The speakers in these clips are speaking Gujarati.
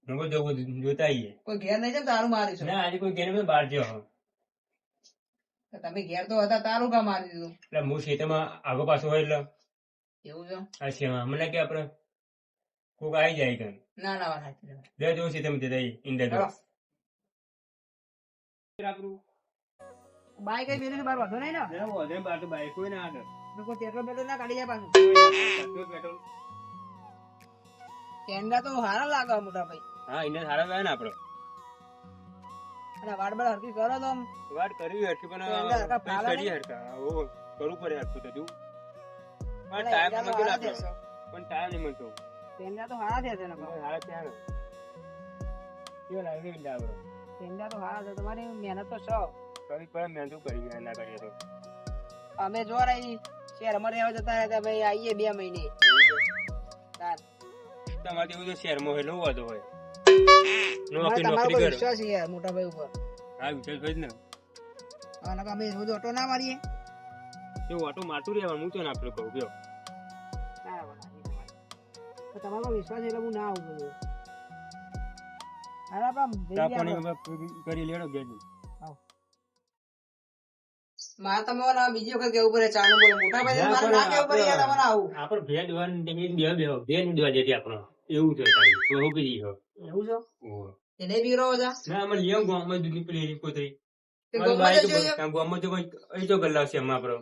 લોકો જોતા આવીએ. કોઈ ઘેર નહીં છે ને તારું મારીશું. ના આજે કોઈ ઘેર બહાર ગયો. તમે ઘેર તો હતા તારું કા મારી દીધું. એટલે હું ખેતરમાં આગો પાછો હોય એટલે એવું છે. અચ્છા મને કે આપડે કોક આવી જાય કે ના ના વાત સાચી છે. બે જો ખેતમ જતા ઈંડા જો આપણું બાઈક કઈ બેરી બાર વાંધો નહીં ને. વધે બાર તો બાઈક કોઈ ના આગળ કોઈ પેટ્રોલ પેટ્રોલ ના કાઢી જાય પાછું. પેટ્રોલ કેન્ડા તો હારા લાગે મોટા ભાઈ. હા ઈંડા સારા ગયા ને આપડે અને વાડ બાડ હરકી કરો તો આમ વાત કરવી હરકી પણ ઈંડા હરખા ફાલે કરી હરકા ઓ કરવું પડે હરકું તો તું પણ ટાઈમ ઈંડા તો મળતો હારા ને થશે. પણ ટાઈમ નહીં મળતો કેન્ડા તો હારા થશે ને સારા ત્યાં કેવો લાગે ઈંડા આપડે કેન્ડા તો હારા છે. તમારી મહેનત તો છે. કરી પડે મહેનત કરી ગયા ના કરીએ તો અમે જો રહી શહેર અમારે રહેવા જતા રહ્યા ભાઈ આવીએ 2 મહિને. તમારે એવું તો શહેરમાં હોય નવું વાતો હોય તમારો નોકરી કોઈ કરો વિશ્વાસ છે યાર મોટા ભાઈ ઉપર. હા વિચાર કરી ને અને અમે રોજ ઓટો ના મારીએ. એ ઓટો મારતું રહેવાનું હું તો ના આપણે કહું ગયો તો તમારો વિશ્વાસ એટલે હું ના આવું બધું. અરે કરી લેડો ગેર મારે તમારે બીજી વખત કેવું પડે ચાનું બોલો મોટા ભાઈ મારે ના કેવું પડે યાર તમારે આવું. આપણે ભેદ દવા જેથી આપણો એવું છે તારી તો હું કીધી હો એવું છે ઓહો એને બી રહો જા ના અમે લેવું ગામમાં દૂધ નીકળી કોતરી તે મારું ગોમાં બાઈક જજો ગામમાં તો કોઈ અહીં તો ગલ્લા છે એમાં આપણો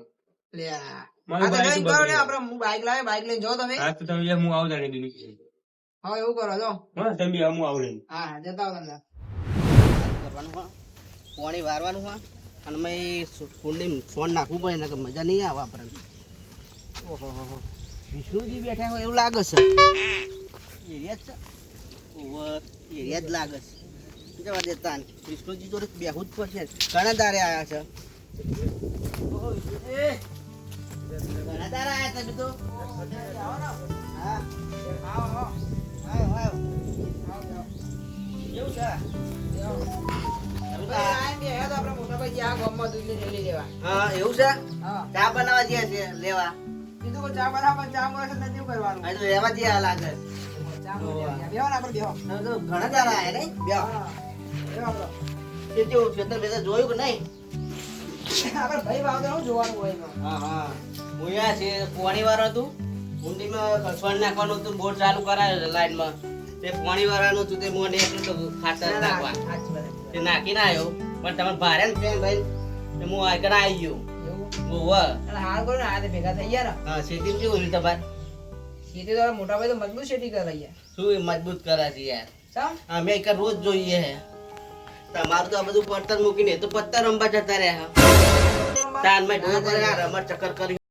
લે આ મારું તો બાઈક લઈને કરો ને બગડ્યું. આપણે હું બાઈક લાવે બાઈક લઈને જાઓ તમે. હા તો તમે હું આવું તારે દૂધ નીકળી હા એવું કરો જો. હા તમે હું આવું લઈને હા જતા આવો તમે. કરવાનું હા પાણી વારવાનું હા અને મેં કુંડી ફોન નાખવું પડે ને મજા નહીં આવે આપણને. ઓહો હો વિષ્ણુજી બેઠા હોય એવું લાગે છે. એરિયા જ છે ઓવર એરિયા જ લાગે છે. જવા દેતા વિષ્ણુજી જોડે બેહું જ પડશે. ઘણા દારે આવ્યા છે. ઓહો વિષ્ણુજી ઘણા દારે આવ્યા તમે તો. આવો ને હા આવો આવો આવો કેવું છે હા એવું છે ચા બનાવવા ગયા છે લેવા કીધું કે ચા બનાવવા ચા મળે છે નથી કરવાનું આ તો લેવા જ્યાં લાગે ચા મળે બેહો ને આપણે બેહો તો ઘણા દાડા આયા નહીં બેહો બેહો આપણો કે કેવું છે તો બેટા જોયું કે નહીં આપણે ભાઈ ભાવ તો જોવાનું હોય હા હા મુયા છે પાણી વાળો હતું ઊંડીમાં ખસવાણ નાખવાનું હતું બોર ચાલુ કરાયો લાઈનમાં તે પાણી વાળાનું હતું તે મોઢે એટલું ખાતર નાખવા તે નાખીને આવ્યો પણ તમે ભારે ને ફેન ભાઈ હું આગળ આવી ગયો ઓવા હાલ કરો ને આ ભેગા થઈ ગયા ને હા ખેતી કેવું રહ્યું તમારે ખેતી તો મોટા ભાઈ તો મજબૂત ખેતી કરે યાર શું એ મજબૂત કરે છે યાર સમ અમે એક રોજ જોઈએ હે તમારું તો આ બધું પત્તર મૂકીને તો પત્તર રમવા જતા રહ્યા તાન માં ઢોર પર રમર ચક્કર કરી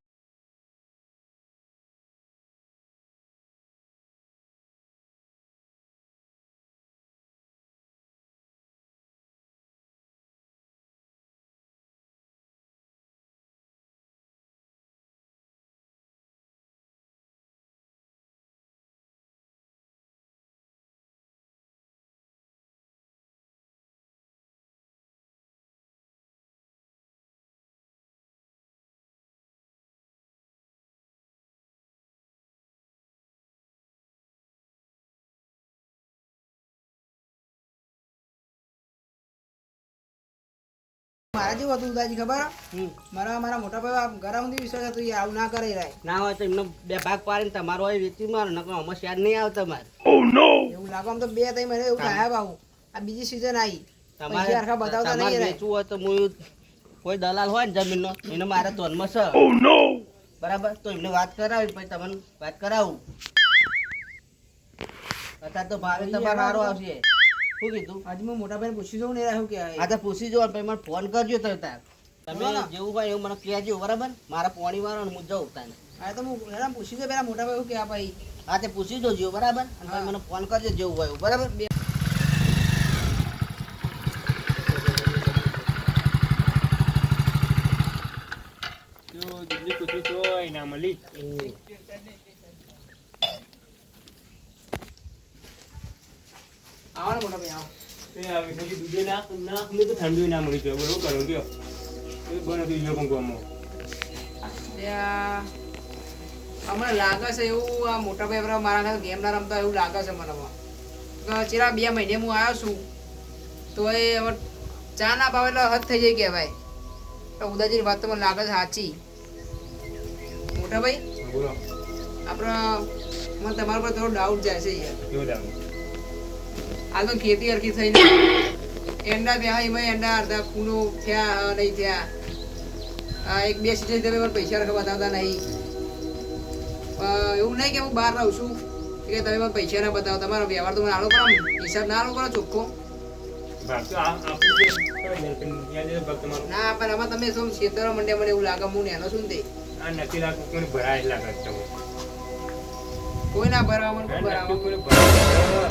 મારા જેવું હતું દાદી ખબર મારા મોટા ભાઈ ઘર સુધી વિશ્વાસ હતો આવું ના કરે ના હોય તો એમને 2 ભાગ પાડીને તમારો હોય વેચી મારો નકર આમાં શેર નહીં આવે તમારે એવું લાગે આમ તો 2-3 મહિને એવું ખાયા બાબુ આ બીજી સીઝન આવી તમારે હરખા બતાવતા નહીં વેચવું હોય તો હું કોઈ દલાલ હોય ને જમીનનો એને મારે ધોનમાં છે બરાબર તો એમને વાત કરાવી પછી તમને વાત કરાવું અત્યારે તો ભાવે તમારે સારો આવશે શું કીધું આજે હું મોટા ભાઈને પૂછી જોઉં ને શું કે આ તો પૂછી જો પછી મને ફોન કરજો તો તમે જેવું હોય એવું મને કહેજો બરાબર મારા પોણી વાળો હું જઉં તાને હા તો હું એના પૂછી જો પેલા મોટા ભાઈ કે ભાઈ હા તે પૂછી જોજો બરાબર અને પછી મને ફોન કરજો જેવું હોય બરાબર દીકરી કુતરી તો ના મળી આવો ને મોટા ભાઈ આવો એ આવે પછી દૂધે ના ઠંડી ના મળી જાય બરોબર કરો ગયો એ બને તો યો પણ ગમો અમને લાગે છે એવું આ મોટા ભાઈ મારા ગેમ ના રમતા એવું લાગે છે મને ચેરા 2 મહિને હું આવ્યો છું તો એ હવે ચા ના ભાવે એટલે હદ થઈ જાય કહેવાય. તો ઉદાજીની વાત તો મને લાગે છે સાચી. મોટા ભાઈ બોલો આપણે મને તમારા પર થોડો ડાઉટ જાય છે યાર. કેવું લાગે? આ તો ખેતી હરખી થઈ ને એંડા બે એમાં એંડા અડધા ખૂનો થયા નહીં થયા. આ 1-2 સીઝન તમે મને પૈસા રખવા બતાવતા નહીં. એવું નહીં કે હું બહાર રહું છું કે તમે મને પૈસા ના બતાવો. તમારો વ્યવહાર તો મને આલો કરો, હિસાબ ના આલો કરો ચોખ્ખો. ભાગ તો આપણું જે કઈ દે પણ યાદ છે ભાગ તમારો. ના પણ આમાં તમે શું છેતરો મંડ્યા મને એવું લાગે. હું નેનો છું ને તે આ નથી લાગતું કોઈને ભરાય લાગે છે તમને. કોઈ ના ભરાવા મને કોઈ આ ભરાવા. નથી કોઈને ભરાય.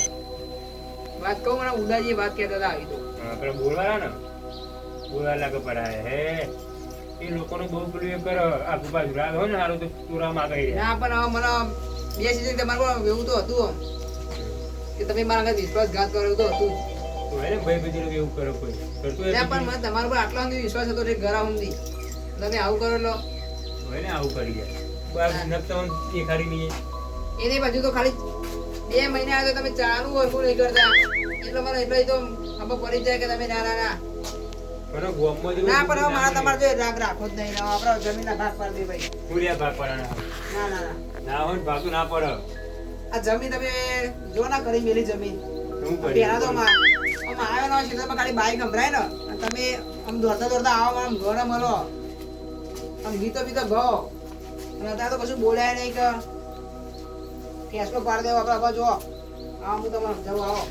વાત કહું મને ઉદાજી વાત કહેતા હતા આવી તો. આપણે બોલવાના ને બોલવા લાગે ભરાય હે એ લોકોનું બહુ પેલું એ કરે આગુ બાજુ રાત હોય ને સારું તો ચોરામાં આગળ રહે. ના પણ હવે મને 2 સીઝન તમારે પર એવું તો હતું આમ કે તમે મારા આગળ વિશ્વાસઘાત કરો એવું તો હતું. તો એને ભાઈ બધી એવું કરે કોઈ કરતું ના પણ મને તમારા પર આટલો સુધી વિશ્વાસ હતો કે ઘર સુધી તમે આવું કરો લો હોય ને આવું કરી ગયા બસ નકતા દેખાડી નહીં. એની બાજુ તો ખાલી 2 મહિના આવ્યો તમે ચાલુ હરખું નહીં કરતા એટલે મને એટલો તો ખબર પડી જાય કે તમે ના ના ના મને ગોમમાં ના પણ હવે મારા તમારે જો રાગ રાખો જ નહીં. આપણે જમીનના ભાગ પાડી દે ભાઈ. પૂર્યા ભાગ પડવાના ના ના ના ના હોય ને ભાગ તો ના પડે. આ જમીન તમે જો ના કરી મેલી જમીન શું કરી પેલા તો આવ્યો ના ક્ષેત્રમાં ખાલી બાઈક સંભળાય ને અને તમે આમ દોડતા દોડતા આવો આમ ઘરે મળો આમ ગીતો બીતો ગો અને અત્યારે તો કશું બોલાય નહીં કે કેસલો પાડી દેવો આપણે જો હા હું તમારે જવું આવો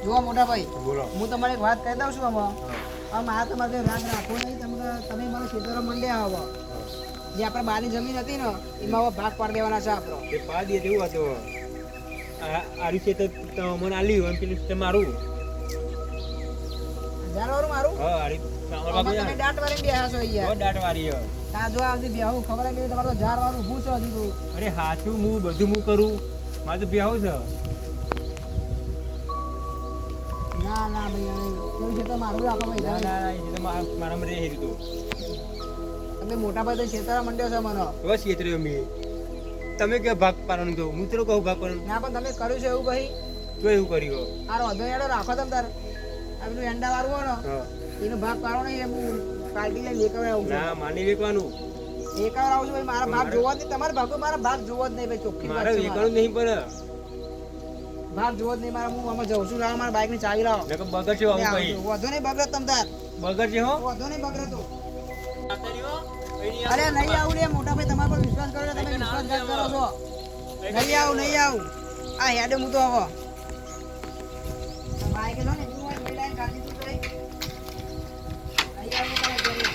જુઓ મોટા ભાઈ બોલો હું તમારે એક વાત કહી દઉં છું આમાં હા. આમ આ તમારે રાગ રાખો નહીં. તમે મને ખેતરો મંડ્યા આવો જે આપણે બારની જમીન હતી ને એમાં હવે ભાગ પાડી દેવાના છે આપણો. એ પા દે જેવું હતું આરી છે તો મને આલી હોય પેલું છે મારું. જાનવર મારું હા આરી આમાં તમે દાંત વાળી બેહા છો યાર. દાટ વાળી હે. આ જો આ બધી બેહું ખબર કે તમારે તો ઝાડ વાળું ઊભું છે હજી તો. અરે હાચું હું બધું હું કરું મારે તો બેહું છે. ના ના ભાઈ હવે કેવું છે તો મારું રાખો ભાઈ. ના ના ના એ તો મારા મરે હેરી તો તમે મોટા ભાઈ તો છેતરા મંડ્યો છે મને. બસ ખેતરી મેં તમે કે ભાગ પાડવાનું તો હું તો કહું ભાગ પાડવાનું ના પણ તમે કર્યું છે એવું ભાઈ. તો એવું કર્યું આ વધુ એડો રાખો તમે તાર આ પેલું એંડા વાળું હોય ને હા એનો ભાગ પાડો નહીં હું પાર્ટી લઈને લેકર આવું છું. ના માની વેકવાનું લેકર આવું છું ભાઈ. મારા ભાગ જોવા જ નહીં. તમારા ભાગો મારા ભાગ જોવા જ નહીં ભાઈ. ચોખ્ખી વાત મારે છે વેકવાનું મારે. નહીં પડે ભાગ જોવા જ નહીં મારા. હું આમાં જઉં છું મારા બાઈક ની ચાવી લાવો. નકર બગર છે આવું ભાઈ વધુ નહીં બગડે તમ તાર. બગર છે હો વધુ નહીં બગડે તો. અરે નહીં આવું રે મોટા ભાઈ. તમારા પર વિશ્વાસ કરો છો, તમે વિશ્વાસઘાત કરો છો. નહીં આવું નહીં આવું. આ હેડે હું તો આવો બાઈક લો ને તું હોય લઈ લઈને ગાડી તું લઈ નહીં આવું તારે ઘરે.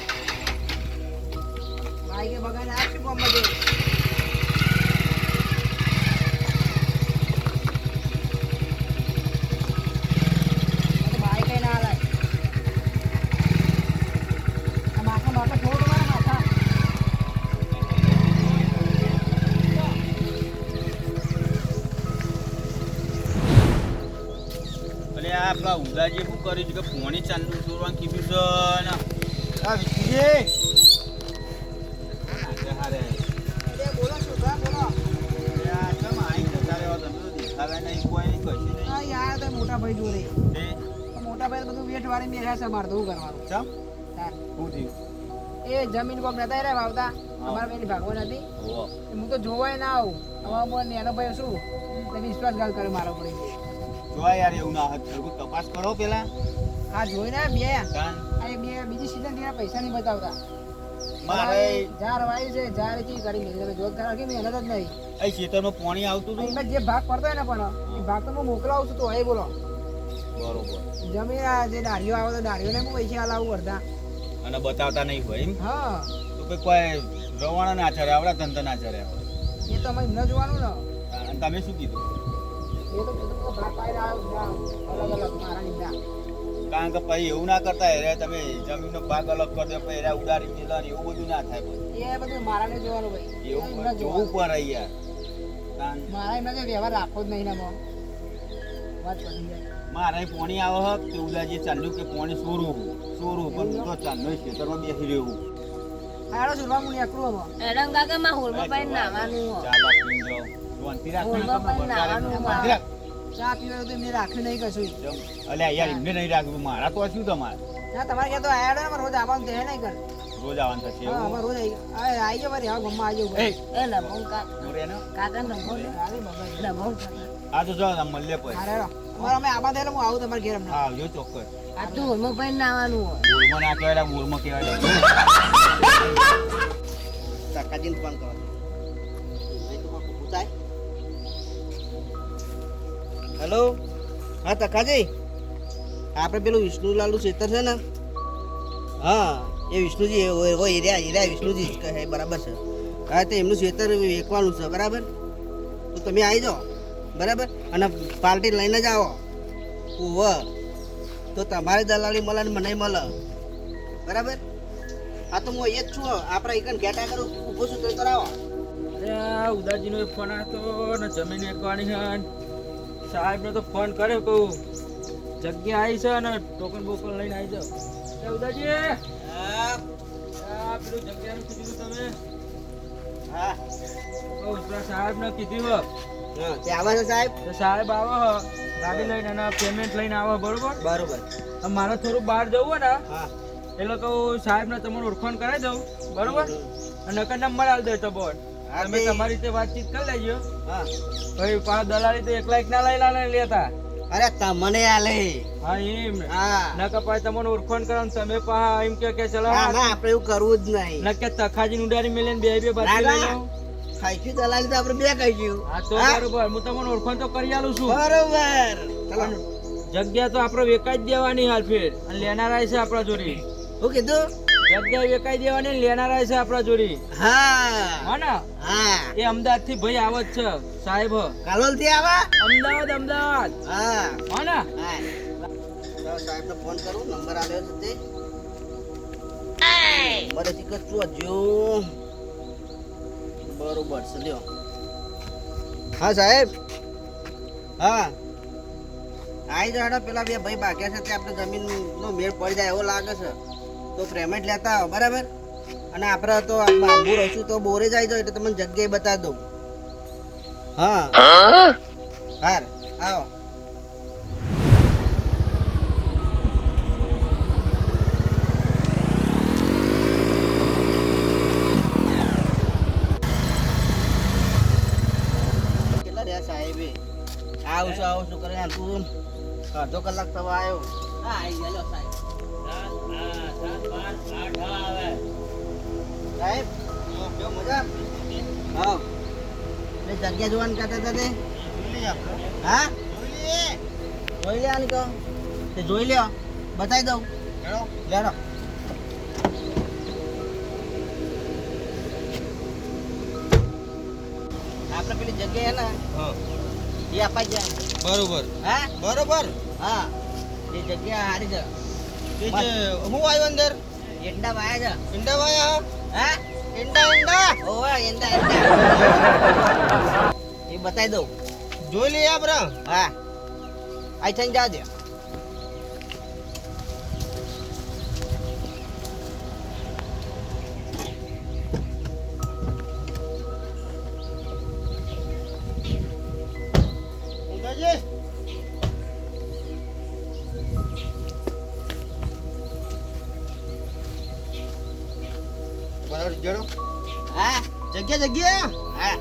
બાઈકે બગાને આપશું બોમ્બ દે. બાઈક ના હાલાય આ માથા માથા થોડું મારા માથા. અરે આ આપણા ઉદાજી શું કર્યું છે કે પોણી ચાંદનું ચોરવાનું કીધું છે ને આ વિકીજી હારે અરે બોલો શું બા બોલો. આ કેમ આઈ જતા રહેવા તમે તો દેખાવે નહીં કોઈ નહીં કશું નહીં આ યાર તો મોટા ભાઈ જોડે તે તો મોટા ભાઈ તો બધું વેઠ વાળી બેઠા છે. મારે તો શું કરવાનું ચમ તાર શું થયું એ જમીન કોક નતા રે વાવતા અમારા બેની ભાગવા નથી. હોવો હું તો જોવાય ના આવું. હવે હું નેનો ભાઈ શું તે વિશ્વાસઘાત કરે મારા પર. જોવા યાર એવું ના હોય થોડું તપાસ કરો પેલા આ જોઈને બે કાન આ બે બીજી સીઝન થી પૈસા નહીં બતાવતા. મારે ઝાડ વાયું છે ઝાડ થી કરી મેલી તમે જોત કરા કે મહેનત જ નહીં. અહીં ખેતરમાં પોણી આવતું હતું એમાં જે ભાગ પડતો હોય ને પણ એ ભાગ તો હું મોકલાવું છું તો એ બોલો બરોબર જમીન આ જે ડાળીઓ આવે તો ડાળીઓને હું પૈસા આલાવું અડધા. અને બતાવતા નહીં હોય એમ હા તો કે કોઈ રવાણા ના ચડે આવડા ધંધા ના ચડે એ તો અમે ન જોવાનું ને. અને તમે શું કીધું એ તો કીધું કે ભાગ પાડી આવ્યો અલગ અલગ મારા લીધા. કારણ કે પછી એવું ના કરતા હેરે તમે જમીનનો ભાગ અલગ કરી દો પછી એરા ઉડાડી મેલા ને એવું બધું ના થાય પછી એ બધું મારા ને જોવાનું ભાઈ. એવું એમને જોવું જોવાનું. પડે યાર કારણ મારા એમને જે વ્યવહાર રાખવો જ નહીં ને એમાં. વાત પતી જાય. મારે પોણી આવે હક તે ઉદાજી ચાલ્યું કે પોણી સોરું પણ હું તો ચાંદનો ખેતરમાં બેસી રહ્યું હાલો સુરવા હું નીકળું આમાં. રંગા કે માં હોલમાં પાઈ નાવાનું ચા બા પીને જાઓ શાંતિ રાખ ને, બોલવા પણ વધારે નાવાનું શાંતિ રાખ. ચા પીવાનું તો એમને રાખ્યું નહીં કશું. અલ્યા યાર એમને નહીં રાખવું, મારા તો શું તમારે ના તમારે ક્યાં તો આયા ને રોજ આવવાનું તે નહીં કર. રોજ આવવાનું થશે હા એવું? અમારે રોજ આવી જાવ મારી ગમમાં આવી એ જાવ. એ લમણ હું રે ને. કાકા લમણ અરે બાબા લમણ કાકા. આ તો જો મળે પછી હારે રો. અમારે અમે આબા થયેલા હું આવું તમારે ઘેર હમણાં. હા આવજો ચોક્કસ. આ તો હોલમાં ભાઈ નાવાનું હોય. મૂળમાં ના કહેવાય, મૂળમાં કહેવાય. કાકાજીને ફોન કરો નહીં તો મારું ઊભું થાય. હેલો હા તકાજી, આપણે પેલું વિષ્ણુલાલનું ખેતર છે ને, હા એ વિષ્ણુજી એરિયા વિષ્ણુજી જ કહે બરાબર છે. હા તો એમનું ખેતર વેચવાનું છે બરાબર, તો તમે આવી જાઓ બરાબર, અને પાર્ટી લઈને જ આવો. ઓવ તો તમારે દલાલી મળે ને મને મળે બરાબર. હા તો હું અહીંયા જ છું, આપણે એક ગેટા કરું ઊભો છું તો કરાવો. અરે ઉદાજીનો ફોન આવ્યો ને જમીન વેચવાની છે. સાહેબને તો ફોન કર્યો કહું જગ્યા આવી છે ને ટોકન બોકન લઈને આવી જાઓ. એ ઉદાજી આ પેલું જગ્યાનું કીધું તમે? હા કહું પેલા સાહેબને કીધું હા તે આવે છે સાહેબ. તો સાહેબ આવો ગાડી લઈને અને પેમેન્ટ લઈને આવો બરોબર. બરોબર. હવે મારે થોડું બહાર જવું હોય ને હા એટલે કહું સાહેબને તમારું ઓળખાણ કરાવી દઉં બરોબર, અને નકર નંબર આલી દે તો બોલ હા, તમે તે- તમારી રીતે વાતચીત કરી લેજો. હા ભાઈ પાછા દલાલી તો એકલા એક ના લઈ લાને લેતા. અરે તમને આલે. હા એમ હા નકર પાછા તમને ઓળખાણ કરાવ તમે પાછા એમ કે ચલો ના ના આપણે એવું કરવું જ નહીં. નકે તખાજી ઉડારી મેલીને બે બાજુ ના, લઈ ના. લઉં. ખાઈશું દલાલી તો આપણે બે ખાઈશું. હા તો હા? બરોબર હું તમને ઓળખાણ તો કરી આલું છું. બરોબર ચાલો. જગ્યા તો આપણે વેકાઈ જ દેવાની હાલ ફેર, અને લેનારા છે આપણા જોડી. શું કીધું? જગ્યા વેકાઈ દેવાની ને લેનારા છે આપણા જોડી. હા હા ને હા એ અમદાવાદ થી ભાઈ આવત છે સાહેબ. કાલોલ થી આવા. અમદાવાદ હા હા ને હા ચાલો સાહેબને ફોન કરું, નંબર આવ્યો છે તે. મારે ટિકિટ શું હજુ બરોબર છે લ્યો. હા સાહેબ હા આવી જાડો, પેલા બે ભાઈ બાક્યા છે તે આપણે જમીનનો મેળ પડી જાય એવો લાગે છે, તો પેમેન્ટ લેતા આવો બરાબર. અને આપણે તો બાંબુ રહીશું તો બોરે જ આવી જાવ એટલે તમને જગ્યાએ બતાવી દઉં. હા હાર આવો. કેટલા રહ્યા સાહેબે? આવું છું કરે તું અડધો કલાક થવા આવ્યો. હા આવી ગયેલો સાહેબ. સાહેબ કેવું મજા? હા એ જગ્યા જોવાનું કહેતા હતા તે. હા જોઈ લે આની કહો તે જોઈ લ્યો, બતાવી દઉં. લેડો આપણે પેલી જગ્યા હે ને એ અપાઈ જાય. બરોબર હા બરોબર. હા એ જગ્યા હારી છે. હું આવ્યો અંદર એંડા વાયા છે. ઈંડા વાયા. હા ઈંડા ઓવા એંડા એ બતાવી દઉં. જોઈ લઈએ આપણે. હા આઈ થઈને જા દે. ઉદાજી બરાબર જડો. હા જગ્યા હા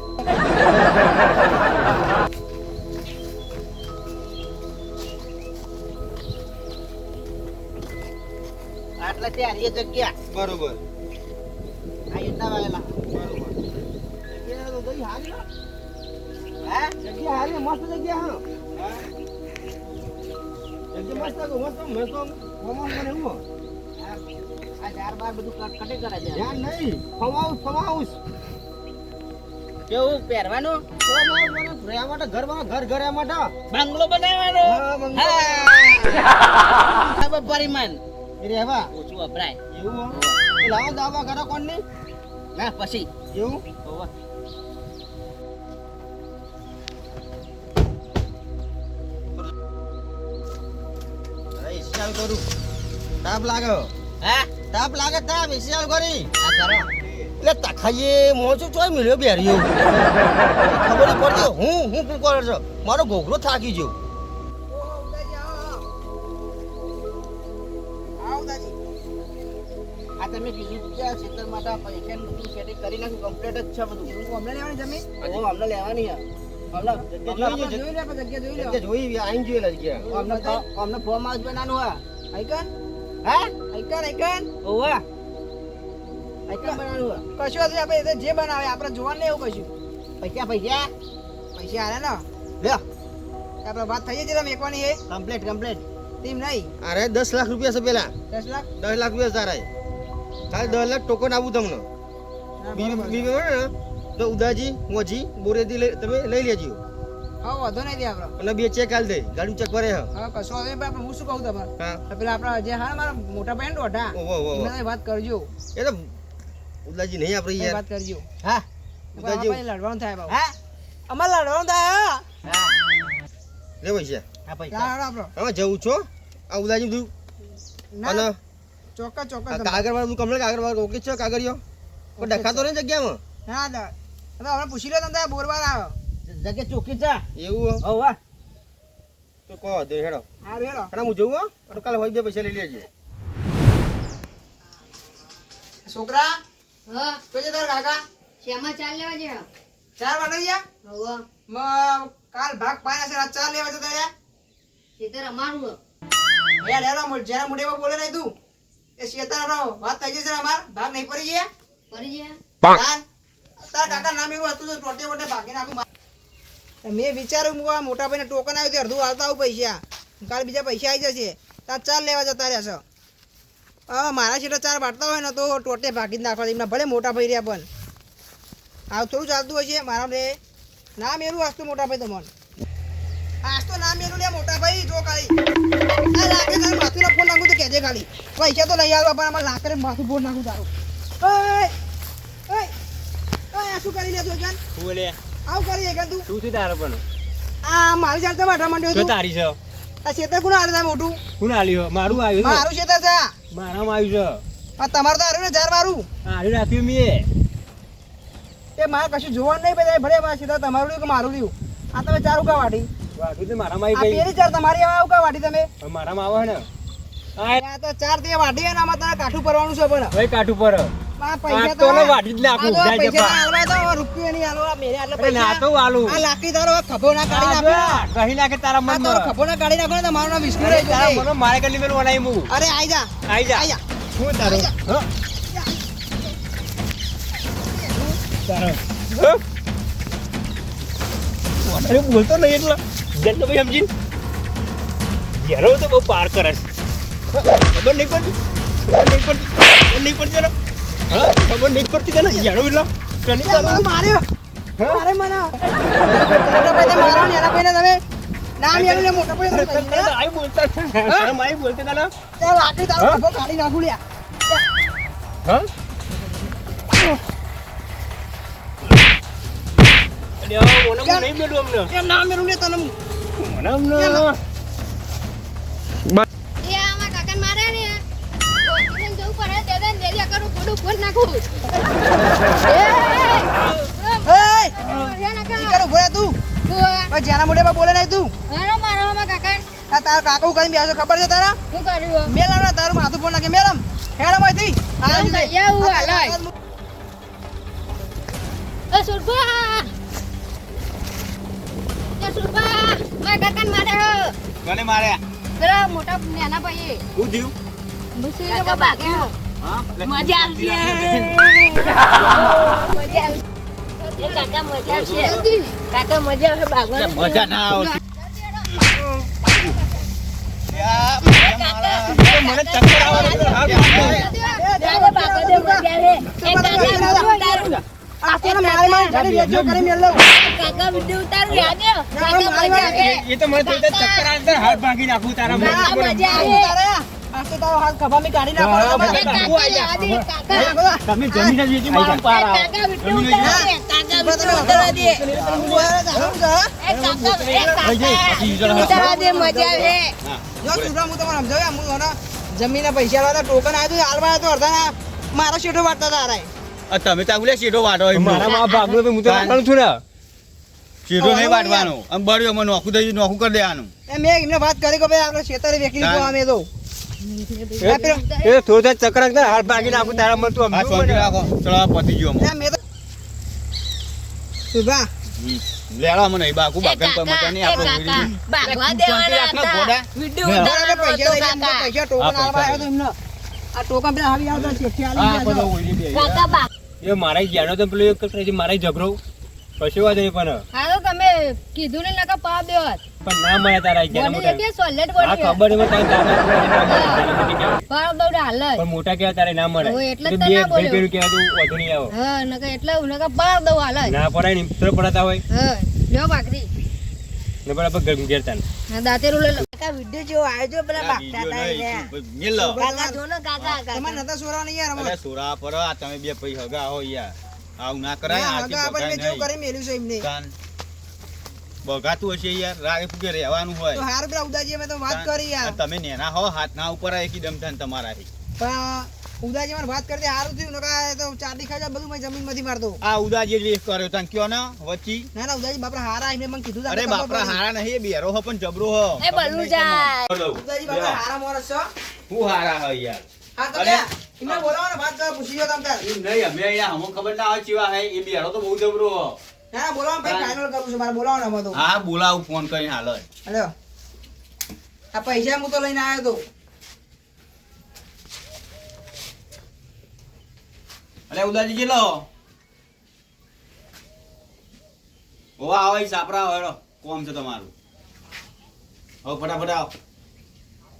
આટલા ત્યાં એ જગ્યા બરોબર આ એંડા વાયેલા. બરોબર. જગ્યા તો ગઈ હારી હો. હા જગ્યા હારી મસ્ત જગ્યા હા. જગ્યા મસ્ત મેં તો ફોર્મ મને હું આ ચાર બાર બધું કટે કરે છે. ધ્યાન નહીં. ફોર્મ હાઉસ કેવું પહેરવાનું? ફોર્મ હાઉસ મને રહેવા માટે ઘર રહેવા માટે. બંગલો બનાવવાનો. હા, બંગલો. હા પરિમાણ એ રહેવા ઓછું વપરાય. એવું હો? એ લાવો દાવા કરો કોણ ની ના પછી એવું એસી ચાલુ કરું. તાપ લાગે હા તાપ લાગે તાપ એસી ચાલુ કરી આ કરો. એટલે તખાઈએ મોચો ચોય મળ્યો બેર્યો ખબર નહીં પડતી હું કરે છે મારો ઘોઘરો થાકી ગયો. ઓ ઉદાજી આવો આવો ઉદાજી. આ તમે કીધું કે આ ખેતર માટે આ પૈસાનું બધું સેટિંગ કરી નાખ્યું, કમ્પ્લીટ જ છે બધું. અમને લેવાની જમીન અમને લેવાની છે. જોઈ લે આપણે જગ્યા જોઈ લે. કે જોઈ આઈને જોઈ લે જગ્યા. અમને ફોર્મ હાઉસ બનાવવાનું હા. આઈકન હા આઈકન ઓવા આઈકન બનાવવાનું હા. કશું હતું આપણે જે બનાવે આપણે જોવાનું નહીં એવું કશું. પૈસા પૈસા આલે ને લ્યો આપણે વાત થઈ જશે તમે એકવાની એ કમ્પ્લીટ ટીમ નહીં અરે 10 લાખ રૂપિયા છે પેલા 10 લાખ 10 લાખ રૂપિયા તારા ખાલી 10 લાખ ટોકન આપું તમને. બીજું હોય ને તો ઉદાજી મોજી બોરેથી તમે લઈ લેજો હા વાંધો નહીં દે આપણે અને 2 ચેક આલ દે ગાડી ચેક કરે હે. હા કશો હવે આપણે હું શું કહું તમારે હા પેલા આપણા જે હા મારા મોટા ભાઈ ને દોઢા ઓહો એમને વાત કરજો એ તો ઉદાજી નહીં આપણે યાર. વાત કરજો હા ઉદાજી લડવાનું થાય બાબુ હા અમારે લડવાનું થાય હા હા લે પૈસા આ પૈસા ચાલો આપણો હવે જવું છો આ ઉદાજી બધું અને ના ચોક્કસ આ કાગળ વાળું તું કમ્પ્લેટ કાગળ વાળું ઓકે છે કાગળિયો પણ દેખાતો નહીં જગ્યામાં. ના દા હવે આપણે પૂછી લો તમે બોરવાર આવો જગ્યા ચોખ્ખી છે એવું હો? હોવા તો કહો દે હેડો હા રેડો હેડો હું જવું હો તો કાલે હોય બે પૈસા લઈ લેજે. છોકરા હા તો જે તારા કાકા શેમાં ચાલ લેવા છે 4 વાગે ગયા હવે કાલ ભાગ પાયા છે રાત 4 લેવા જતા રહ્યા ખેતર અમારું હે. યાર યાર જરા મુડેમાં બોલે નહીં તું એ શેતાનો વાત થઈ જશે અમાર ભાગ નહીં પડી ગયા પડી ગયા તાર કાકા નામ એવું હતું તો ટોટે વોટે ભાગી નાખું મેં વિચાર્યું હું આ મોટા ભાઈને ટોકન આવ્યું તે અડધું હાલતા આવું પૈસા કાલ બીજા પૈસા આવી જશે તાર 4 લેવા જતા રહ્યા છો હા મારા સીટા 4 વાટતા હોય ને તો ટોટે ભાગી જ નાખવા એમના ભલે મોટા ભાઈ રહ્યા પણ આવ થોડું ચાલતું હશે મારા રે નામ એવું વાંચતું મોટા ભાઈ તમને આજ તો નામ એનું લે મોટા ભાઈ જો ખાલી આ લાગે તારે માથું ફોન નાખું તો કહેજે ખાલી પૈસા તો નહીં આવવા પણ અમારે લાકડે માથું ફોન નાખું તારું ઓય ઓય ઓય આ શું કરી લે તું જાન બોલે આવ કરી એક તું શું છે તારે પણ આ મારી ચાલતા વાટા માંડ્યો શું તું તારી છે આ ખેતર કોણ આલે મોટું કોણ આલ્યો મારું આવ્યું છે મારું ખેતર છે મારામાં આવ્યું આ તમારું તો આવ્યું ને જાર મારું છે આલ્યું રાખ્યું મેં એ મારે કશું જોવાનું નહીં ભાઈ ભલે મારા ખેતર તમારું રહ્યું કે મારું રહ્યું આ તમે ચાર ઉકા વાટી વાગ્યું છે મારામાં આ આવી પેલી ચાર તમારી આવા ઉકા વાટી તમે ગઈ મારામાં આવે ને આ તો ચાર તે વાટી અને આમાં તારે કાઠું ભરવાનું છે પણ ભાઈ કાઠું પર આ આ તો ને વાટી જ નાખું આ તો જાય પૈસા જપા. ના આલવા તો રૂપિયો નહીં આલવા મેરે આટલા અરે ના તો આલું આ લાકડી તારો ખભો ના કાઢી નાખો કહી નાખે તારા આ તારો મનમાં ખભો ના કાઢી નાખો ને તો મારું નામ વિષ્ણુ અરે રહી તારા જશે. મનમાં મારે કલી મેલું બનાવી હું અરે આઈ જા આઈ જા આઈ જા શું તારું હા તારો અરે બોલતો નહીં એટલે જન ભાઈ સમજીને ઘેરો તો બહુ પાર કરે છે ખબર નહીં પડતી તને હા ખબર નહીં પડતી તને ઘેરો એટલે કની યા, મને માર્યો મારે મને મોટા ભાઈ ને મારો ને એના ભાઈને તમે નામ એનું લે મોટા ભાઈ તમે પૈસા. આઈ બોલતા તારા માઈ બોલતે તને ત્યાં લાકડી તારો ખભો કાઢી નાખું લ્યા હા અરે મને નહીં મેલું અમને એ નામ એનું લે તને મને અમને એ આમાં કાકાને મારે ને ઓટીને જવું પડે દે દેરિયા કરું કોડું ફોન નાખું હે ઈ કરું ભરે તું પણ જેના મોઢે બોલે નહીં તું મારા કાકા આ તારા કાકા કરીને બેસો ખબર છે તારા શું કર્યું મેલમ ના તારું માથું ફોન નાખે મેલમ હેડમ અહીંથી આ મેલમ લીધે. કઈ આવું આ હાલાય. કાકા એ સુરભા મારા કાકાને મારે હો કોને માર્યા જરા મોટા નાના ભાઈએ હું થયું કાકા ભાગે હો હા મજા આવશે એ કાકા મજા આવશે કાકા મજા આવશે ભાગવાની મજા ના આવતી મને ચક્કર આવે કાકા ભાગો દે મજા આવે એ કાકા ઉતારું આ તને મારી માં જાડી વેચો કરી મેલ લઉં કાકા વિડિયો ઉતારું યાદ હે કાકા મજા આવે એ તો મને થયું ચક્કર આવે તો હાથ ભાગી નાખું તારા કાકા મને મજા આવે આ તો તારો હાથ ખભામાં કાઢી નાખો હા, તમારે. કાકા યાદ હે કાકા તમે જમીન જ વેચી મારો પાર આવો કાકા વિડિયો ઉતારવા દે કાકા વિડિયો ઉતારવા દે હું બોલાવે તો હારું છે, હા? એ કાકા ઉતારવા દે મજા આવે જો સુરા હું તમને સમજાવ્યા હું જમીનના પૈસા લાવતા ટોકન આવ્યું હતું હાલવા તો અડધા મારા શેઠો વાટતા હતા હારાય આ તમે ત્યાં ઉલે શેઠો વાટો એમનો. મારા માં ભાગનો તો હું તો રાખવાનું છું ને. શેઠો નહીં વાટવાનો આમ બળ્યો મને નોખું થઈ ગયું, નોખું કરી દેવાનું. એ મેં એમને વાત કરી કે ભાઈ આપણે ખેતરે વેકી દીધું અમે તો એ થોડો ચક્કર ને હાથ ભાગી નાખું તારા મત તું આ શાંતિ રાખો, ચલો આ પતી ગયો અમો. મેં તો સુભા લેવા મને બાકુ બાકન પર મતા નહીં આપણો ભાગવા દેવાના હતા. ગોડા વિડીયો આપણે ઉતારવાનો પૈસા હતો લઈને કાકા. પૈસા ટોકન આલવા આવ્યો તો એમને આ ટોકન પેલા આવી આવતા શેઠી આલી ગયા કાકા બા એ મારા જ્ઞાનો તો પેલો એક કરે છે મારા ઝઘડો કશું વાત નહીં પણ હા તો તમે કીધું ને નકા પાવ દેવત પણ ના મળે તારા જ્ઞાનો બોડી મોટા કે સોલેટ આ બોડી ખબર નહીં તારે પાવ દોડે હાલ જ. પણ મોટા કેવા તારે ના મળે હવે એટલે જ તો તો બે ના બોલ્યો. ભાઈ કેવા તું વધુ નહીં આવો હા નકા એટલે નકા પાવ દઉં હાલ જ. ના પડાય ને તો પડાતા હોય હા લ્યો ભાખરી ને બરાબર ગરમ ઘેરતા ને હા દાંતેરું લઈ લો કાકા વિડિયો જેવો આવ્યો છે પેલા બાગતા હતા એટલે મિલ કાકા જો ને કાકા તમારે નતા સોરા નહીં યાર અરે સોરા પર આ તમે બે પૈ હગા હો યાર આવું ના કરાય હગા આથી આપણે મેં જેવું બગાય કરી મેલ્યું છે એમને કાન બગાતું હશે યાર રાગે ફૂગે રહેવાનું તો હોય હાર પેલા ઉદાજી અમે તો વાત કરી યાર તમે નેના હો હાથ ના ઉપર આ એકદમ થાય ને તમારા પણ ઉદાજી મને વાત કરતી હારું થયું નકા તો ચાંદી ખાજા બધું મેં જમીન માંથી મારતો આ ઉદાજી વેસ્ટ કર્યો તને કયો ને વચ્ચી ના ના ઉદાજી બાપરા હારા આઈને મને કીધું અરે બાપરા હારા નહીં બેરો હો પણ જબરો હો એ બલુ જાય ઉદાજી બાપરા હારા મોરસ છો હું હારા હો યાર હા તો અરે. એમને બોલાવો ને વાત કરો પૂછી જો તમ તાર એમ નહીં અમે અહીંયા હમો ખબર ના આવે ચેવા હે એ બેરો તો બહુ જબરો હો ના ના બોલાવો ભાઈ ફાઇનલ કરું છું મારે બોલાવો ને અમે તો હા બોલાવું ફોન કરીને હાલ જ હેલો આ પૈસા હું તો લઈને આવ્યો તો અરે ઉદાજી જેલો ઓ આવો ઈ સાપરા આવો હેડો કોમ છે તમારું હો ફટાફટ આવો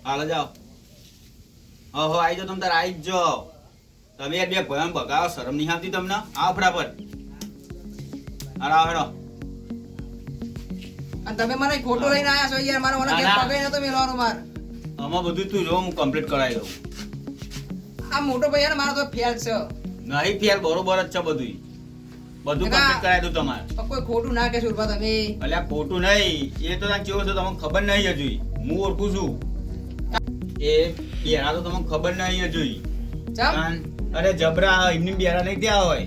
હાલ જાઓ હો આઈ જાઓ તમ તાર આઈ જ જાઓ તમે યાર બે ભયન બગાવો શરમ નહીં આવતી તમને આવો ફટાફટ હાલ આવો હેડો અને તમે મને ખોટો લઈને આવ્યા છો યાર મારો મને ના, કેમ ના. પગાઈ નતો મેલવાનો માર આમાં બધું તું જો હું કમ્પ્લીટ કરાવી દઉં આ મોટો ભાઈ ને મારો તો ફેલ છે નહીં ફેર બરોબર જ છે બધું બધું કાકા. કમ્પ્લીટ કરાવી દઉં તમારે પણ કોઈ ખોટું ના કે સુરભા તમે અલ્યા ખોટું નહીં એ તો તને કેવો છે તમને ખબર નહીં હજુ હું ઓળખું છું એ બેરા તો તમને ખબર નહીં હજુ ચમ અરે જબરા એમની બેરા નહીં ત્યાં હોય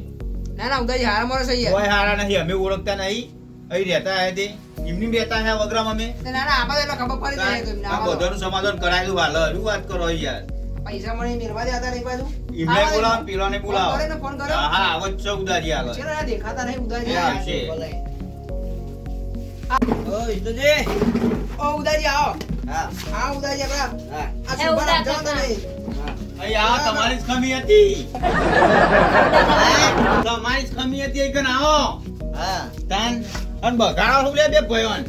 ના ના ઉદાજી હારા મારો છે યાર કોઈ હારા નહીં અમે ઓળખતા નહીં અહીં રહેતા હે તે એમની બેતા હે વગરામ અમે ના ના આમાં તો એટલે ખબર પડી જાય તો એમને આ આમાં તો. બધાનું સમાધાન કરાવી દઉં હાલ શું વાત કરો યાર પૈસા મને મેળવા દે હતા નહીં બાજુ એમને બોલાવો પેલાને બોલાવો ફોન કર્યો ને, ફોન કર્યો? હા હા આવો જ છે ઉદારી હાલ ચલો ના દેખાતા નહીં ઉદાજી એ આવશે. ઓ વિષ્ણુજી ઓ ઉદાજી આવો હા આ ઉદાજી આપડા હા આ એ સુરભા ઉદા સમજાવો તમે અહીં આવો તમારી જ ખમી હતી તમારી જ ખમી હતી અહીં કન આવો હા તાન અને બગાડો હું લે બે ભયોન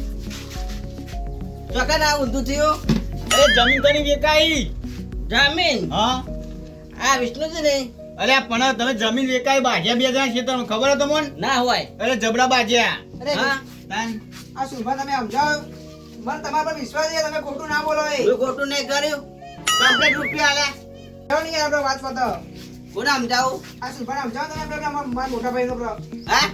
ચોકન આ ઊંધું થયું અરે જમીન તની વેકાઈ જમીન હા આ વિષ્ણુજી નહીં અરે પણ તમે જમીન વેકાઈ બાજ્યા બે જણા છે તમને ખબર હતો મન ના હોય અરે જબડા બાજ્યા અરે હા તાન આ સુરભા તમે સમજાવો મને તમારા પર વિશ્વાસ છે તમે ખોટું ના બોલો એ કોઈ ખોટું નહીં કર્યું કમ્પ્લીટ રૂપિયા આલે જાઓ નહીં યાર આપણે વાત પતાવો કોને સમજાવું આ સુરભાને સમજાવો તમે આપણે મારા મોટા ભાઈનો હા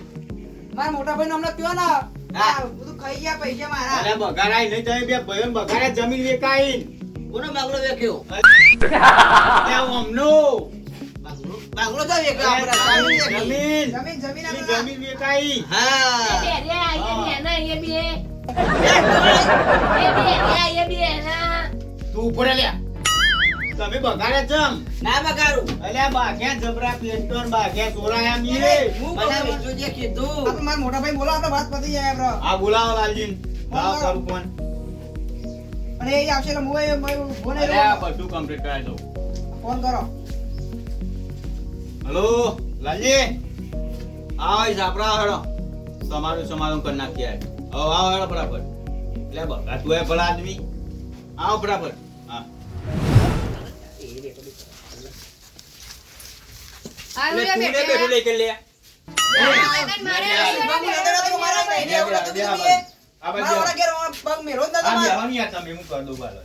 મારા મોટા ભાઈનો હમણાં કયો ને હા. આ બધું ખાઈ ગયા પૈસા મારા અરે બગાડાઈ નહીં તમે બે ભયોન બગાડ્યા જમીન વેકાઈ કોનો બાગડો વેખ્યો અરે અમનો બાગડો તો વેખ્યો આપણે જમીન જમીન જમીન એ આપણે જમીન વેકાઈ હા તું ઉપર લ્યા તમે બગાડ્યા જમ ના બગાડું અલ્યા બાગ્યા જબરા પેન્ટોન બાગ્યા ચોરાયા મીએ હું મને બોલાવો. વિષ્ણુજીએ કીધું આપણે મારા મોટા ભાઈ બોલો આપણે વાત પતી જાય આપણે આ બોલાવો લાલજી લાવ કરું ફોન અને એ આવશે એટલે હું ફોન અલ્યા બધું કમ્પ્લીટ કરાવી દઉં ફોન કરો હલો લાલજી આવો ઈ સાપરા હેડો તમારું સમાધાન કરી નાખીએ હવે આવો હેડો બરાબર એટલે બગા તું એ ભલા આદમી આવો બરાબર હા એટલે તું ને બેઠું લઈ કે લે આ બાજુ મારા ઘેર પગ મેલો જ નતો આ મારો. બેહવાની યાર તમે હું કરી દઉં બાલો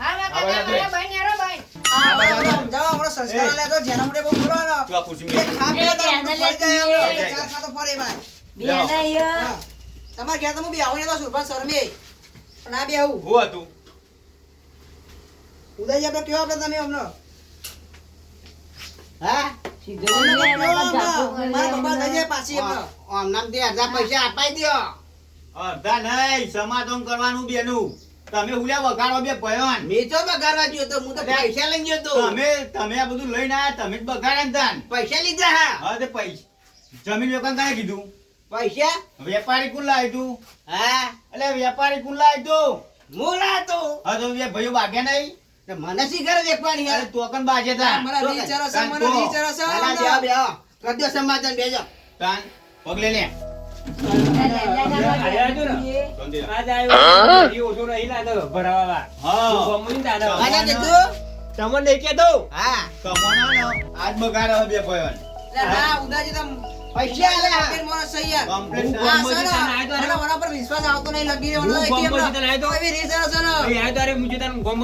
જાઓ, હમણાં સંસ્કાર લેતો, જેના માટે બહુ બોલવાનો. તું આ ખુરશી એક મેલ. ખા પીવા તો એ ફરી જાય એ આપણે. ચાર ખાતો ફરે ભાઈ. હા. તમારે ઘેર તો હું બેહું નતો, સુરભા શરમે. પણ આ બેહું. હું હતું ઉદયજી આપણે કયો આપણે તમે હમણાં? હા અમને તો કયો આમાં. મારા પપ્પા થઈ જાય પાછી એમને. આમ નામ 10,000 પૈસા અપાઈ દ્યો. અડધા નહીં સમાધાન કરવાનું બેનું તમે ઉલ્યા વગાડો બે ભયોન મેં તો બગાડવા ગયો તો હું તો પૈસા લઈને ગયો તો તમે આ બધું લઈને આયા તમે જ બગાડ્યા ને તાન પૈસા લીધા હા હા તે પૈસા જમીન વેપાર કાંઈ કીધું પૈસા વેપારી કોણ લાવ્યું તું હા એટલે વેપારી કોણ લાવ્યું તું હું લાતો હા તો બે ભાઈઓ ભાગ્યા નહીં તો મને શી કરે વેપારી અરે યાર તો કન બાજે તા મને વિચારો છે, મને વિચારો છે. ના, બેહો, બેહો. કરજો સમાધાન બેજો તાન પગલે લે આયા છો ને? શાંતિ રાખ. આજ આવ્યો. એ ઓછો નહીં લાગતો ભરાવા. હા ગમું ને દાદા. આને કીધું તમને નહીં કહેતો. હા કમોનો ને આજ બગાડો બે ભયોન એટલે ના, ઉદાજી તમ પૈસા આલે. આપીને મારો સહી યાર. કમ્પ્લીટ હા, ગમું સર, તને આયો તો મને વડા પર વિશ્વાસ આવતો નહીં લગી રહ્યો. હું મને ગમું તને આયો તો? એવી રીત છે, સર. અહીં આવ્યો તારે મુજે તને ગમ.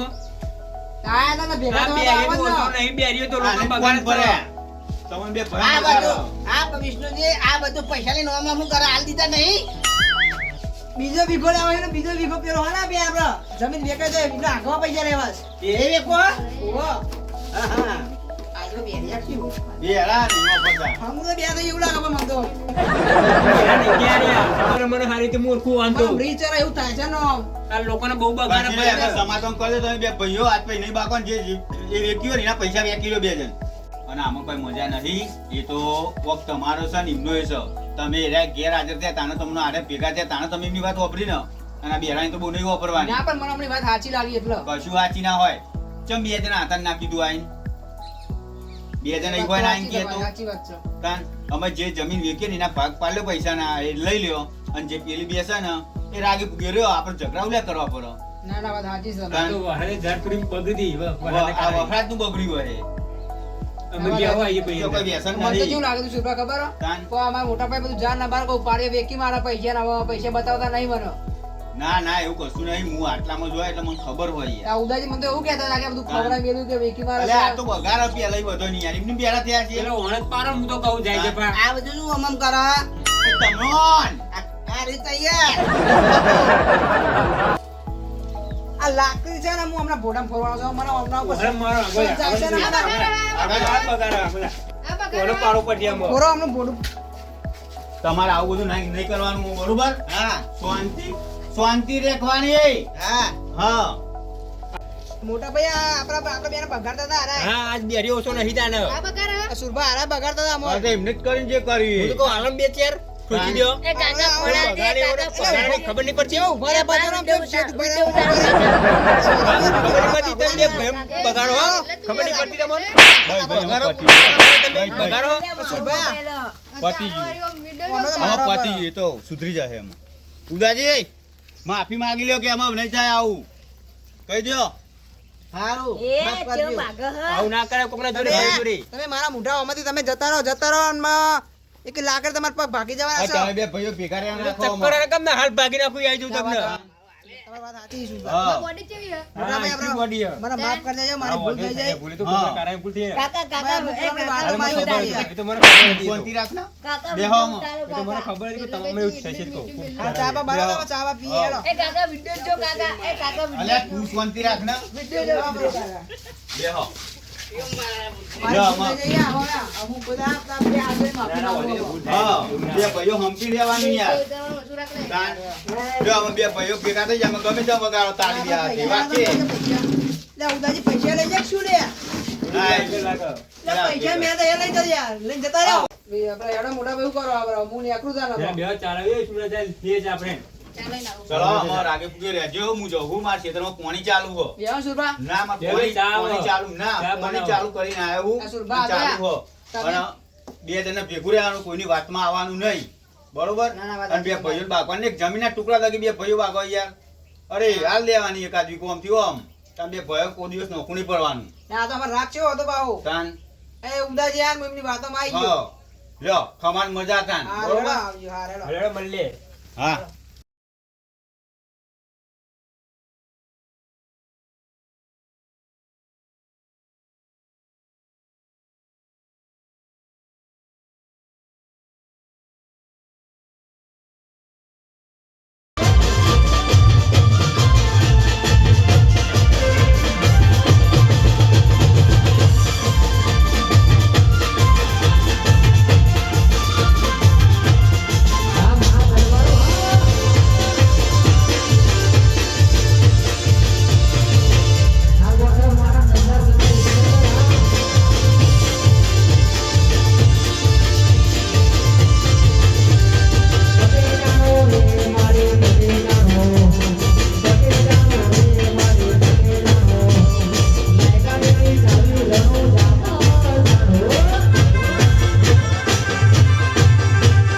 આયા તા ને ભેગા આ થવા બેરીઓ તો તો આવો ઓછો જ ને. નહીં, બેરીઓ તો આને લોકો કોણ બગાડ ભરે કરે. તમને બે આ ભયોન બગાડો બધું આ વિષ્ણુજી આ બધું પૈસા લઈને આમાં હું કરે હાલ દીધા નહીં બીજો વીઘો લેવો હોય ને બીજો વીઘો પેલો હા ને બે આપડે જમીન વેચાઈ જાય એટલે આગવા પૈસા લેવા છે. એ વેકો ઓહો. હા હા આજનો બેરિયા થયું. બે હેરા નહીં પતા હમું તો બે થઈ એવું લાગે પણ મને તો. મને સારી રીતે મૂર્ખું વાંધો. પણ રીચાર એવું થાય છે ને. આ લોકોને બહુ બગાડ પછી પડે. આપણે સમાધાન કરી દો તમે બે ભાઈઓ આજ પછી નહીં બાકો જે એ વેચ્યો ને એના પૈસા વેચી લો બે જણ અને આમાં કોઈ મજા નથી એ તો કોક તમારો છે ને એમનો એ છે તમે એરા ઘેર હાજર થયા તાણે તમને આડે ભેગા થયા તાણે તમે એમની વાત વાપરી ને અને આ બેરાની તો બહુ નહીં વાપરવાની ના પણ મને હમણાં વાત સાચી લાગી એટલે. કશું વાંચી ના હોય ચમ બે જણ હાથાને નાખી દીધું આઈને બે જણ એક હોય ને આઈને કહે તો સાચી વાત છે. તાન અમે જે જમીન વેચીએ ને એના ભાગ પાડ્યો પૈસાના એ લઈ લ્યો અને જે પેલી બેસે ને એ રાગે પૂગ્યો રહ્યો આપણે ઝઘડા ઉલ્યા કરવા પડે ના ના વાત સાચી છે. તાન તો વહારે ઝાડ પડી બગડી. વહારે આ વફરાતનું બગડ્યું હોય અમે ગયા હોય એ બીજો કોઈ પછી. વ્યસન મને તો નથી કેવું લાગે તું શુભ્રા ખબર હો? તાન તો અમારા મોટા ભાઈ બધું જાન ના બાર કહું પાડીએ વેકી મારા પૈસા ના હવે પૈસા બતાવતા નહીં મને. ના ના એવું કશું નહીં હું આટલામાં જોયા એટલે મને ખબર હોય યાર આ ઉદાજી મને તો એવું કહેતા હતા કે આ બધું ખવડાવી મેલ્યું કે વેકી મારા અલે આ તો બગાર પેલા ય બધો નહીં યાર એમની પેલા થયા છે પેલો ઓણત પાડો ને હું તો કહું જાય છે પણ. આ બધું શું અમમ કરો એ તમોન આ રીત તૈયાર આ લાકડી છે ને હું હમણાં ભોડામાં ફરવાનો છું મને હમણાં ઉપર અરે મારો આગળ જાય છે ને આગળ બધા. આગળ બગાડ બધા. આ ઓલો બગાડ. પાડો પટિયામાં. ફરો હમણાં ભોડું. તમારે આવું બધું નહીં કરવાનું બરોબર હા શાંતિ રાખવાની હા હા મોટા ભાઈ આ આપણા બેને બગાડતા હતા હારા. હા આજ બેરી ઓછો નહીં તાને. આ બગાડ. આ સુરભા હારા બગાડતા હતા હા, તો અમો. એમને જ કરીને જે કરી હું તો કહું હાલમ બે ચેર ઠોકી દ્યો. એ કાકા ફોડા દે, બગાડે ઓલો કાકા પગારની ખબર નહીં પડતી. ઉભા રહ્યા પાછળ આમ કેમ શેઠ ઉભા રહ્યા? ખબર નહીં પડતી તમે બે ભેમ બગાડો હો. ખબર નહીં પડતી તમને. ભાઈ, ભાઈ, બગાડો. પતી ગયું. તમે બગાડો. સુરભા પતી ગયું મને તો હા મારો પતી ગયું એ તો સુધરી જશે એમ ઉદાજી માફી માંગી લ્યો કે આમાં નહીં થાય આવું કહી દો હારું માફ કરજો. આવું ના કરે કોકના જોડે ભાઈ જોડે. તમે મારા મોઢા હોમાંથી તમે જતા રહો અને એક લાકડ તમારા પગ ભાગી આ જવાના તમે છે. બે ભાઈઓ ભેગા રહ્યા ને ચક્કર આવે કેમ ના હાલ ભાગી નાખું આવી જઉં તમને. તમારી વાત સાચી છે, સુરભા. હા બોડી કેવી હે? મોટા ભાઈ આટલી આપણે- body હે. મને માફ કરી દેજો મારી ભૂલ થઈ જાય. ભૂલી તો હા. કોકના કારણે ભૂલ થઈ જાય. કાકા મારા કાકા મોટા એ ભાઈ કાકા. વાત અરે મને મારી ખબર ઉતારી. હતી. એ તો મને ખબર હતી. શાંતિ રાખ ને કાકા બેહો વિડિયો આમાં. ઉતારો, એ તો મને કાકા. ખબર હતી કે તમારે એવું થશે જ કહું. હા, ચા બા બનાવો, ચા બા પીએ હેડો. એ કાકા વિડિયો જો કાકા એ કાકા અલ્યા વિડિયો. તું શાંતિ રાખ ને વિડિયો જો વિડિયો કાકા. બેહો મારી જા, ભૂલ થઈ જાય, આવો ના. અમુક બધા આપણા બે આગળ માફી ના, ના, માંગો. વળી તો ભૂલ થાય. હા બે ભાઈઓ હંપી લેવાની યાર ઉતારવાનું ઓછું રાખ ને. તાન. જો અમે બે ભાઈઓ ભેગા થઈ જાય અમે ગમે ત્યાં વગાડો તાળી બે હાથે વાત છે લે, ઉદાજી પૈસા લઈ જાય કે શું લે? ના, એટલે લાગે. લે, પૈસા મેં તો એ લઈ જતા યાર. લઈને જતા રહો. આપણે હેડો મોટા ભાઈ શું કરો આપણે? હું ને એકલું જાણ જ્યાં આપણે. બે ચાલાવીએ, સુરત જાય, તે જ આપણે. ચાલો ને આવું. ચલો અમાર આગે પૂગે રહેજો હું જવું મારા ક્ષેત્રમાં પાણી ચાલુ હો બેહો સુરભા. ના માર બે પાણી ચા આવો. પાણી ચાલુ ના ચા પાણી બનાવો. ચાલુ કરીને આવ્યો હું આ સુરભા ચાલુ હો તમે- અને બે જણને ભેગું રહેવાનું કોઈની વાતમાં આવવાનું નહીં બરોબર ના, ના, વાત અને બે સાચી. ભાઈઓ બાગવાની એક જમીનના ટુકડા લાગી બે ભાઈઓ બાગવા યાર અરે હાલ લેવાની એકાદ વીકો આમથી ઓમ તમે બે ભાઈઓ કોઈ દિવસ નોખું નહીં પડવાનું ના, આ તો અમારે રાગ કેવો હતો બાહુ? તાન એ ઉદાજી યાર, હું એમની વાતોમાં આવી ગયો. હા લ્યો ખમાન મજા તાન હા, બરોબર રેડો આવજો, હા, રેડો. હવે મળીએ. હા